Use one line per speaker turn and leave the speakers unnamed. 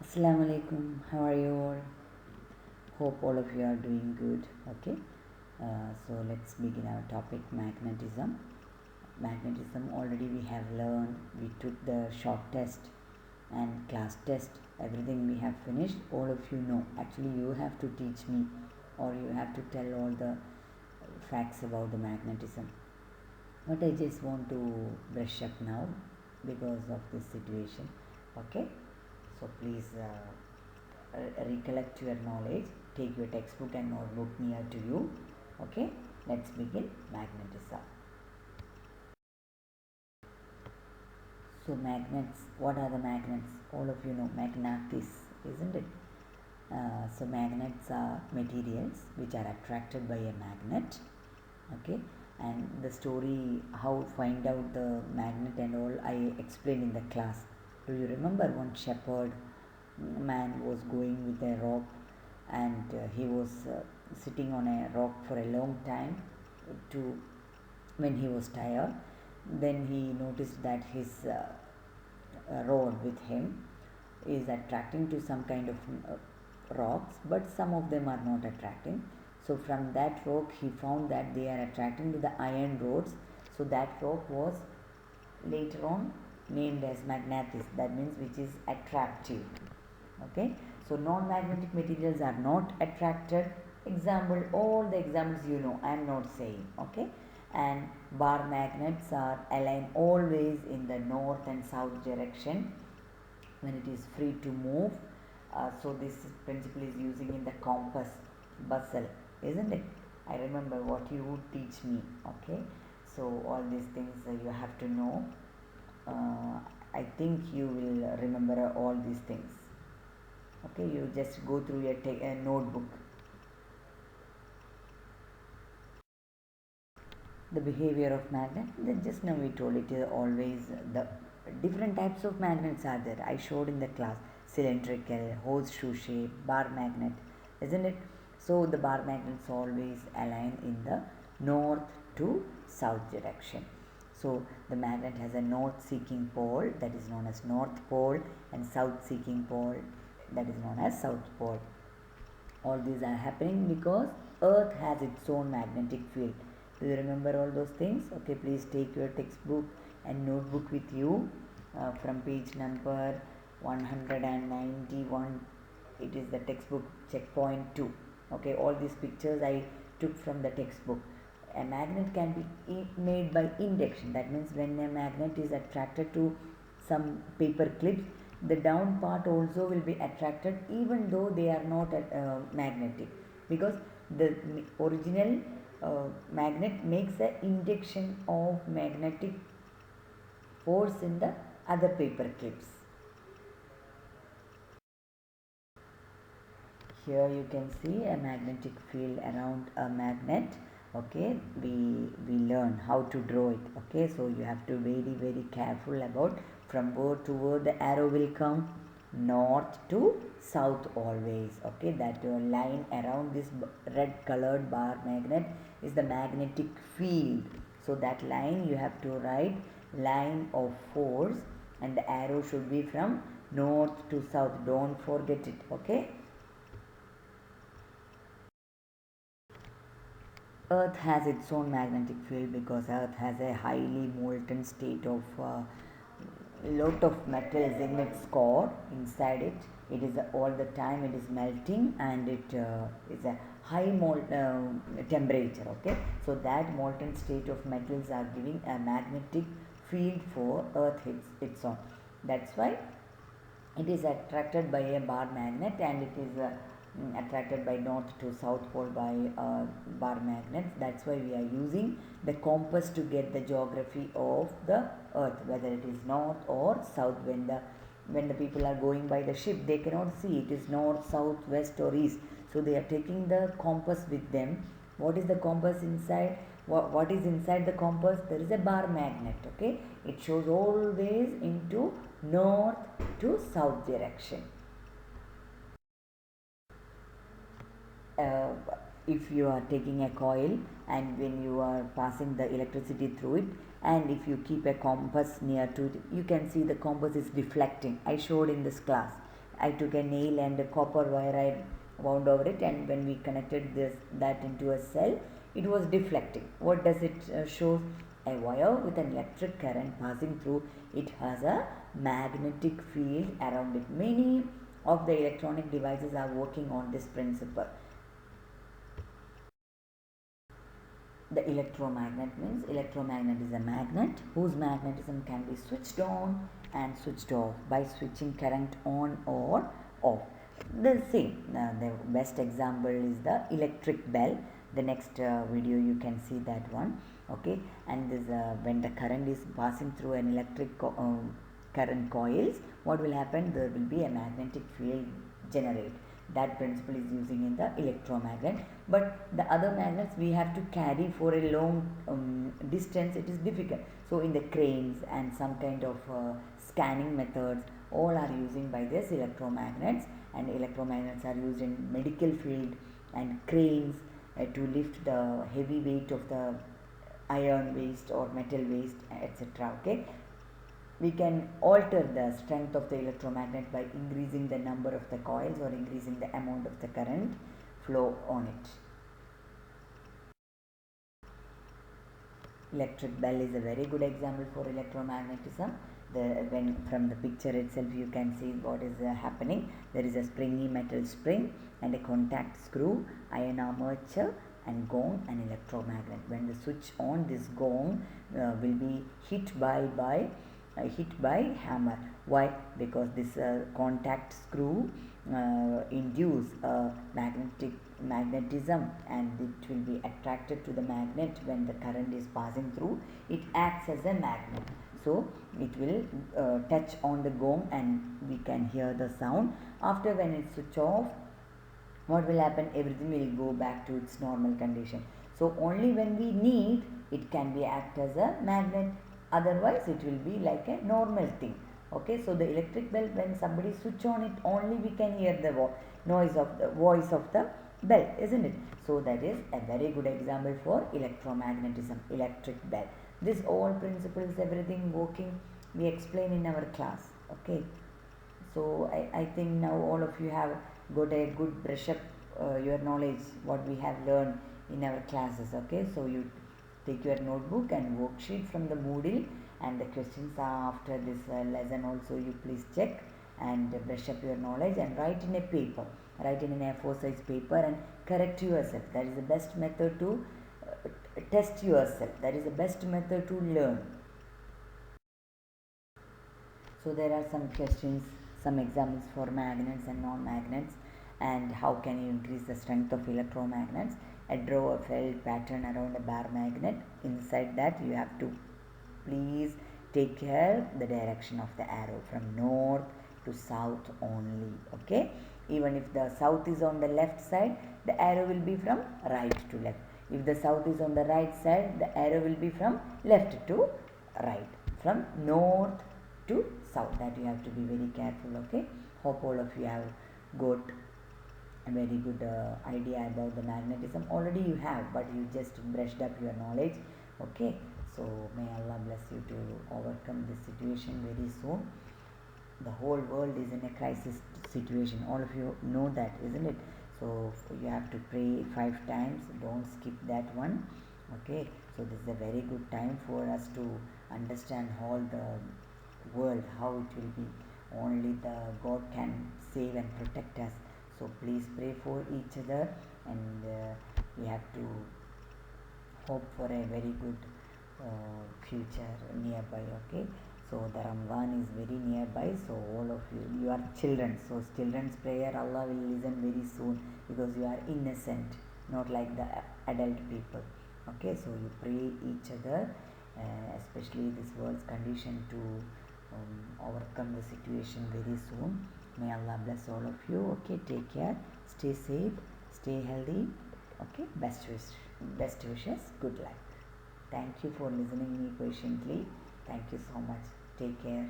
Assalamu alaikum. How are you all? Hope all of you are doing good. Okay. So let's begin our topic, magnetism. Magnetism already we have learned. We took the short test and class test. Everything we have finished. All of you know. Actually, you have to teach me, or you have to tell all the facts about the magnetism. But I just want to brush up now because of this situation. Okay. So please. Recollect your knowledge, take your textbook and notebook near to you. Okay, let's begin magnetism. So magnets, what are the magnets? All of you know magnetism, isn't it? So magnets are materials which are attracted by a magnet. Okay, and the story how find out the magnet and all I explained in the class. Do you remember one shepherd man was going with a rope, and he was sitting on a rock for a long time to when he was tired. Then he noticed that his rod with him is attracting to some kind of rocks, but some of them are not attracting. So from that rock he found that they are attracting to the iron rods. So that rock was later on named as magnetism, that means which is attractive. Okay, so non-magnetic materials are not attracted. Example, all the examples you know, I am not saying. Okay, and bar magnets are aligned always in the north and south direction when it is free to move. So this principle is using in the compass bustle, isn't it? I remember what you would teach me. Okay, so all these things you have to know. I think you will remember all these things. Okay, you just go through your notebook. The behavior of magnet, then just now we told it is always the different types of magnets are there. I showed in the class, cylindrical, horseshoe shape, bar magnet, isn't it? So the bar magnets always align in the north to south direction. So the magnet has a north seeking pole, that is known as north pole, and south seeking pole, that is known as south pole. All these are happening because earth has its own magnetic field. Do you remember all those things? Okay, please take your textbook and notebook with you from page number 191. It is the textbook checkpoint 2. Okay, all these pictures I took from the textbook. A magnet can be made by induction. That means when a magnet is attracted to some paper clips, the down part also will be attracted even though they are not magnetic, because the original magnet makes an induction of magnetic force in the other paper clips. Here you can see a magnetic field around a magnet. Okay, we learn how to draw it. Okay, so you have to very careful about from word to word the arrow will come north to south always. Okay, that line around this red colored bar magnet is the magnetic field. So that line you have to write line of force, and the arrow should be from north to south. Don't forget it. Okay. Earth has its own magnetic field because Earth has a highly molten state of lot of metals in its core. Inside it, it is all the time it is melting, and it is a high temperature. Okay, so that molten state of metals are giving a magnetic field for Earth its own. That's why it is attracted by a bar magnet, and it is attracted by north to south pole by bar magnets. That's why we are using the compass to get the geography of the earth, whether it is north or south. When the people are going by the ship, they cannot see it is north, south, west or east, so they are taking the compass with them. What is the compass inside? What is inside the compass? There is a bar magnet. Okay, it shows always into north to south direction. If you are taking a coil and when you are passing the electricity through it, and if you keep a compass near to it, you can see the compass is deflecting. I showed in this class. I took a nail and a copper wire, I wound over it, and when we connected that into a cell, it was deflecting. What does it show? A wire with an electric current passing through it has a magnetic field around it. Many of the electronic devices are working on this principle. The electromagnet means electromagnet is a magnet whose magnetism can be switched on and switched off by switching current on or off. The same, the best example is the electric bell. The next video you can see that one. Okay, and this when the current is passing through an electric current coils, what will happen? There will be a magnetic field generate. That principle is using in the electromagnet, but the other magnets we have to carry for a long distance. It is difficult. So in the cranes and some kind of scanning methods, all are using by this electromagnets, and electromagnets are used in medical field and cranes to lift the heavy weight of the iron waste or metal waste, etc. Okay, we can alter the strength of the electromagnet by increasing the number of the coils or increasing the amount of the current flow on it. Electric bell is a very good example for electromagnetism. When from the picture itself you can see what is happening. There is a springy metal spring and a contact screw, iron armature and gong and electromagnet. When the switch on, this gong will be hit by hammer. Why? Because this contact screw induce magnetism, and it will be attracted to the magnet when the current is passing through. It acts as a magnet, so it will touch on the gong and we can hear the sound. After, when it switch off, what will happen? Everything will go back to its normal condition. So only when we need it can be act as a magnet, otherwise it will be like a normal thing. Okay, so the electric bell, when somebody switch on it, only we can hear the voice of the bell, isn't it? So that is a very good example for electromagnetism, electric bell. This all principles, everything working, we explain in our class. Okay, so I think now all of you have got a good brush up your knowledge what we have learned in our classes. Okay, so you take your notebook and worksheet from the Moodle, and the questions are after this lesson also. You please check and brush up your knowledge and write in a paper, write in an A4 size paper and correct yourself. That is the best method to test yourself. That is the best method to learn. So there are some questions, some examples for magnets and non-magnets, and how can you increase the strength of electromagnets. Draw a felt pattern around a bar magnet. Inside that you have to please take care the direction of the arrow from north to south only. Okay, even if the south is on the left side, the arrow will be from right to left. If the south is on the right side, the arrow will be from left to right, from north to south. That you have to be very careful. Okay, hope all of you have got a very good idea about the magnetism. Already you have, but you just brushed up your knowledge. Okay, so may Allah bless you to overcome this situation very soon. The whole world is in a crisis situation. All of you know that, isn't it? So you have to pray 5 times. Don't skip that one. Okay, so this is a very good time for us to understand all the world, how it will be. Only the God can save and protect us. So please pray for each other, and we have to hope for a very good future nearby. Okay, so the Ramadan is very nearby, so all of you are children, so children's prayer Allah will listen very soon, because you are innocent, not like the adult people. Okay, so you pray each other, especially this world's condition, to overcome the situation very soon. May Allah bless all of you. Okay, take care, stay safe, stay healthy. Okay, best wishes, good luck. Thank you for listening me patiently. Thank you so much. Take care.